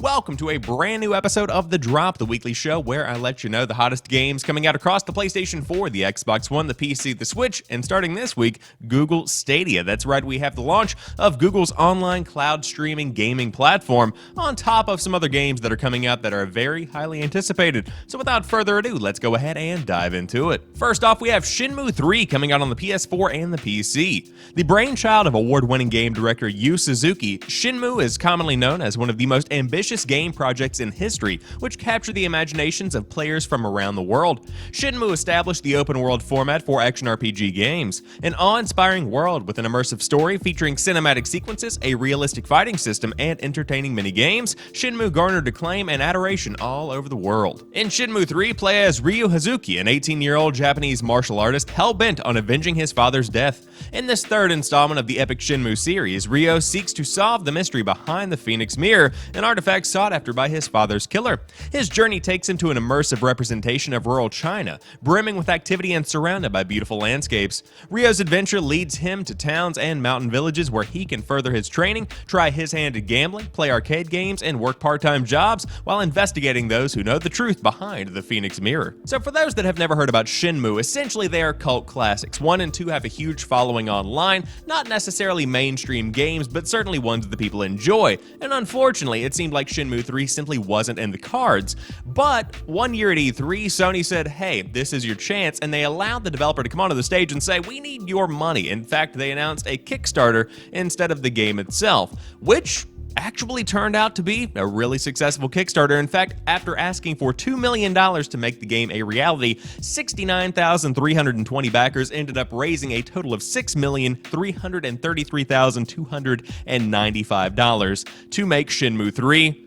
Welcome to a brand new episode of The Drop, the weekly show where I let you know the hottest games coming out across the PlayStation 4, the Xbox One, the PC, the Switch, and starting this week, Google Stadia. That's right, we have the launch of Google's online cloud streaming gaming platform, on top of some other games that are coming out that are very highly anticipated. So without further ado, let's go ahead and dive into it. First off, we have Shenmue 3 coming out on the PS4 and the PC. The brainchild of award-winning game director Yu Suzuki, Shenmue is commonly known as one of the most ambitious game projects in history, which capture the imaginations of players from around the world. Shenmue established the open-world format for action RPG games, an awe-inspiring world with an immersive story featuring cinematic sequences, a realistic fighting system, and entertaining mini-games. Shenmue garnered acclaim and adoration all over the world. In Shenmue 3, play as Ryu Hazuki, an 18-year-old Japanese martial artist hell-bent on avenging his father's death. In this third installment of the epic Shenmue series, Ryo seeks to solve the mystery behind the Phoenix Mirror, an artifact sought after by his father's killer. His journey takes him to an immersive representation of rural China, brimming with activity and surrounded by beautiful landscapes. Ryo's adventure leads him to towns and mountain villages where he can further his training, try his hand at gambling, play arcade games, and work part-time jobs while investigating those who know the truth behind the Phoenix Mirror. So for those that have never heard about Shenmue, essentially they are cult classics. 1 and 2 have a huge following online, not necessarily mainstream games, but certainly ones that people enjoy. And unfortunately, it seemed like Shenmue 3 simply wasn't in the cards. But 1 year at E3, Sony said, hey, this is your chance, and they allowed the developer to come onto the stage and say, we need your money. In fact, they announced a Kickstarter instead of the game itself, which actually turned out to be a really successful Kickstarter. In fact, after asking for $2 million to make the game a reality, 69,320 backers ended up raising a total of $6,333,295 to make Shenmue 3.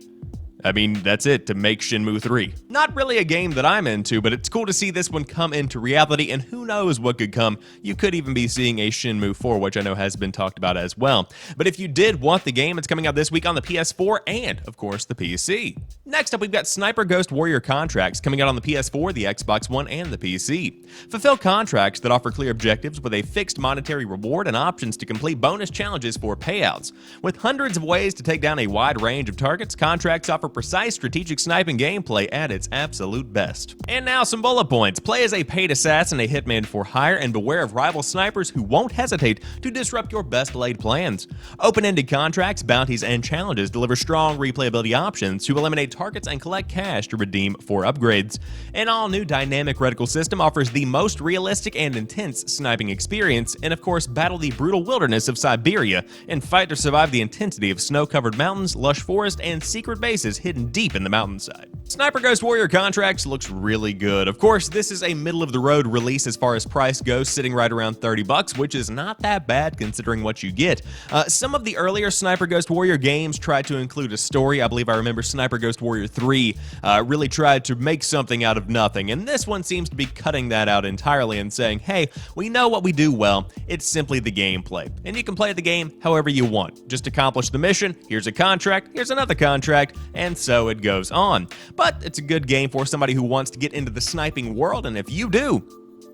I mean, that's it, to make Shenmue 3. Not really a game that I'm into, but it's cool to see this one come into reality, and who knows what could come. You could even be seeing a Shenmue 4, which I know has been talked about as well. But if you did want the game, it's coming out this week on the PS4 and, of course, the PC. Next up, we've got Sniper Ghost Warrior Contracts coming out on the PS4, the Xbox One, and the PC. Fulfill contracts that offer clear objectives with a fixed monetary reward and options to complete bonus challenges for payouts. With hundreds of ways to take down a wide range of targets, contracts offer precise strategic sniping gameplay at its absolute best. And now some bullet points. Play as a paid assassin, a hitman for hire, and beware of rival snipers who won't hesitate to disrupt your best laid plans. Open-ended contracts, bounties, and challenges deliver strong replayability options to eliminate targets and collect cash to redeem for upgrades. An all-new dynamic reticle system offers the most realistic and intense sniping experience, and of course battle the brutal wilderness of Siberia and fight to survive the intensity of snow-covered mountains, lush forest, and secret bases hidden deep in the mountainside. Sniper Ghost Warrior Contracts looks really good. Of course, this is a middle-of-the-road release as far as price goes, sitting right around $30, which is not that bad considering what you get. Some of the earlier Sniper Ghost Warrior games tried to include a story. I believe I remember Sniper Ghost Warrior 3 really tried to make something out of nothing, and this one seems to be cutting that out entirely and saying, hey, we know what we do well, it's simply the gameplay, and you can play the game however you want. Just accomplish the mission, here's a contract, here's another contract, and so it goes on. But it's a good game for somebody who wants to get into the sniping world, and if you do,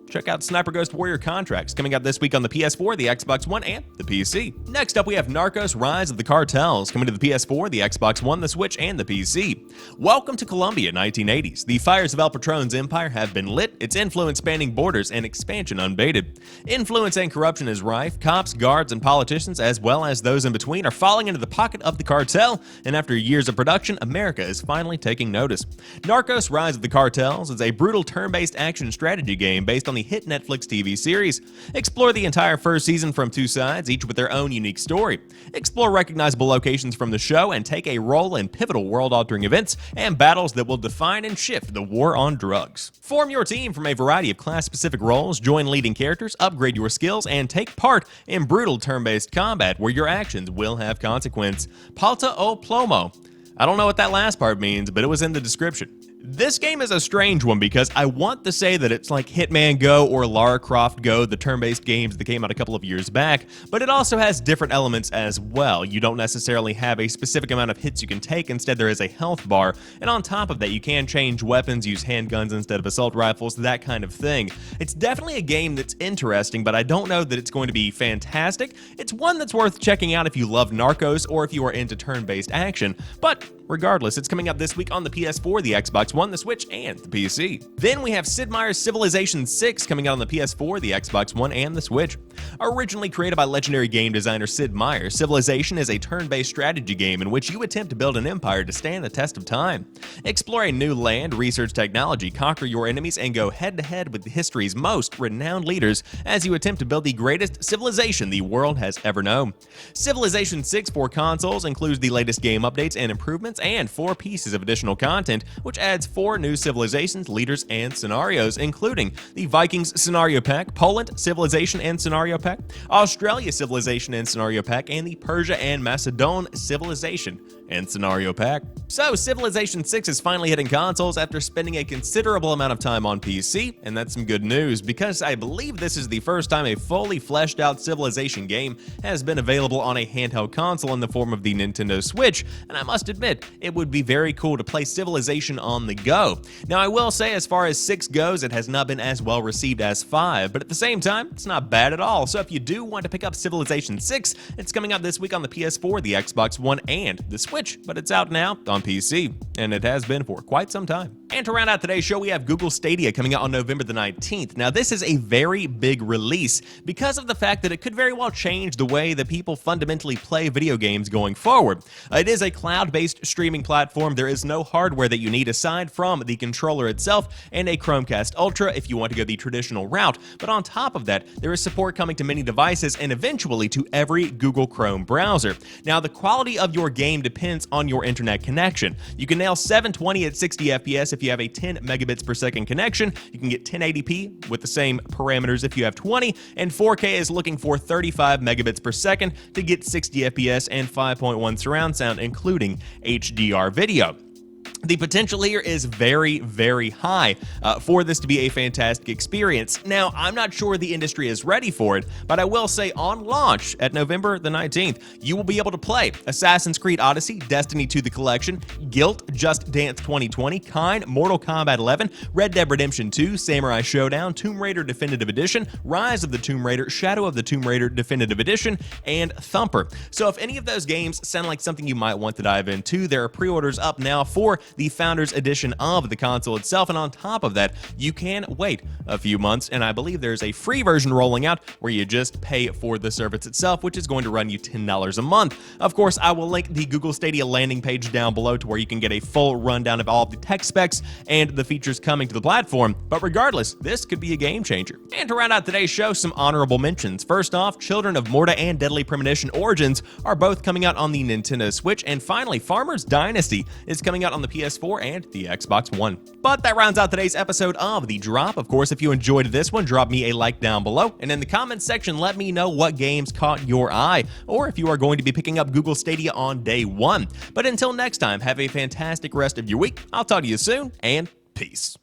check out Sniper Ghost Warrior Contracts, coming out this week on the PS4, the Xbox One, and the PC. Next up, we have Narcos Rise of the Cartels, coming to the PS4, the Xbox One, the Switch, and the PC. Welcome to Colombia, 1980s. The fires of El Patron's empire have been lit, its influence spanning borders and expansion unbated. Influence and corruption is rife. Cops, guards, and politicians, as well as those in between, are falling into the pocket of the cartel, and after years of production, America is finally taking notice. Narcos Rise of the Cartels is a brutal turn-based action strategy game based on the hit Netflix TV series. Explore the entire first season from two sides, each with their own unique story. Explore recognizable locations from the show and take a role in pivotal world-altering events and battles that will define and shift the war on drugs. Form your team from a variety of class-specific roles, join leading characters, upgrade your skills, and take part in brutal turn-based combat where your actions will have consequence. Palta o plomo. I don't know what that last part means, but it was in the description. This game is a strange one because I want to say that it's like Hitman Go or Lara Croft Go, the turn-based games that came out a couple of years back, but it also has different elements as well. You don't necessarily have a specific amount of hits you can take, instead there is a health bar, and on top of that you can change weapons, use handguns instead of assault rifles, that kind of thing. It's definitely a game that's interesting, but I don't know that it's going to be fantastic. It's one that's worth checking out if you love Narcos or if you are into turn-based action, but Regardless, it's coming out this week on the PS4, the Xbox One, the Switch, and the PC. Then we have Sid Meier's Civilization 6 coming out on the PS4, the Xbox One, and the Switch. Originally created by legendary game designer Sid Meier, Civilization is a turn-based strategy game in which you attempt to build an empire to stand the test of time. Explore a new land, research technology, conquer your enemies, and go head-to-head with history's most renowned leaders as you attempt to build the greatest civilization the world has ever known. Civilization 6 for consoles includes the latest game updates and improvements and 4 pieces of additional content, which adds 4 new civilizations, leaders, and scenarios, including the Vikings Scenario Pack, Poland Civilization and Scenario Pack, Australia Civilization and Scenario Pack, and the Persia and Macedon Civilization and Scenario Pack. So, Civilization 6 is finally hitting consoles after spending a considerable amount of time on PC, and that's some good news because I believe this is the first time a fully fleshed out Civilization game has been available on a handheld console in the form of the Nintendo Switch, and I must admit, it would be very cool to play Civilization on the go. Now, I will say, as far as 6 goes, it has not been as well received as 5, but at the same time, it's not bad at all. So if you do want to pick up Civilization 6, it's coming out this week on the PS4, the Xbox One, and the Switch, but it's out now on PC, and it has been for quite some time. And to round out today's show, we have Google Stadia coming out on November the 19th. Now, this is a very big release because of the fact that it could very well change the way that people fundamentally play video games going forward. It is a cloud-based streaming platform. There is no hardware that you need aside from the controller itself and a Chromecast Ultra if you want to go the traditional route. But on top of that, there is support coming to many devices and eventually to every Google Chrome browser. Now, the quality of your game depends on your internet connection. You can nail 720 at 60 FPS if you have a 10 megabits per second connection. You can get 1080p with the same parameters if you have 20, and 4K is looking for 35 megabits per second to get 60 FPS and 5.1 surround sound, including HDR video. The potential here is very, very high for this to be a fantastic experience. Now, I'm not sure the industry is ready for it, but I will say on launch at November the 19th, you will be able to play Assassin's Creed Odyssey, Destiny 2 The Collection, Guilt, Just Dance 2020, Kind, Mortal Kombat 11, Red Dead Redemption 2, Samurai Showdown, Tomb Raider Definitive Edition, Rise of the Tomb Raider, Shadow of the Tomb Raider Definitive Edition, and Thumper. So if any of those games sound like something you might want to dive into, there are pre-orders up now for the Founders Edition of the console itself, and on top of that, you can wait a few months, and I believe there's a free version rolling out where you just pay for the service itself, which is going to run you $10 a month. Of course, I will link the Google Stadia landing page down below to where you can get a full rundown of all of the tech specs and the features coming to the platform, but regardless, this could be a game changer. And to round out today's show, some honorable mentions. First off, Children of Morta and Deadly Premonition Origins are both coming out on the Nintendo Switch, and finally, Farmer's Dynasty is coming out on the PS4 and the Xbox One. But that rounds out today's episode of The Drop. Of course, if you enjoyed this one, drop me a like down below, and in the comments section, let me know what games caught your eye, or if you are going to be picking up Google Stadia on day 1. But until next time, have a fantastic rest of your week. I'll talk to you soon, and peace.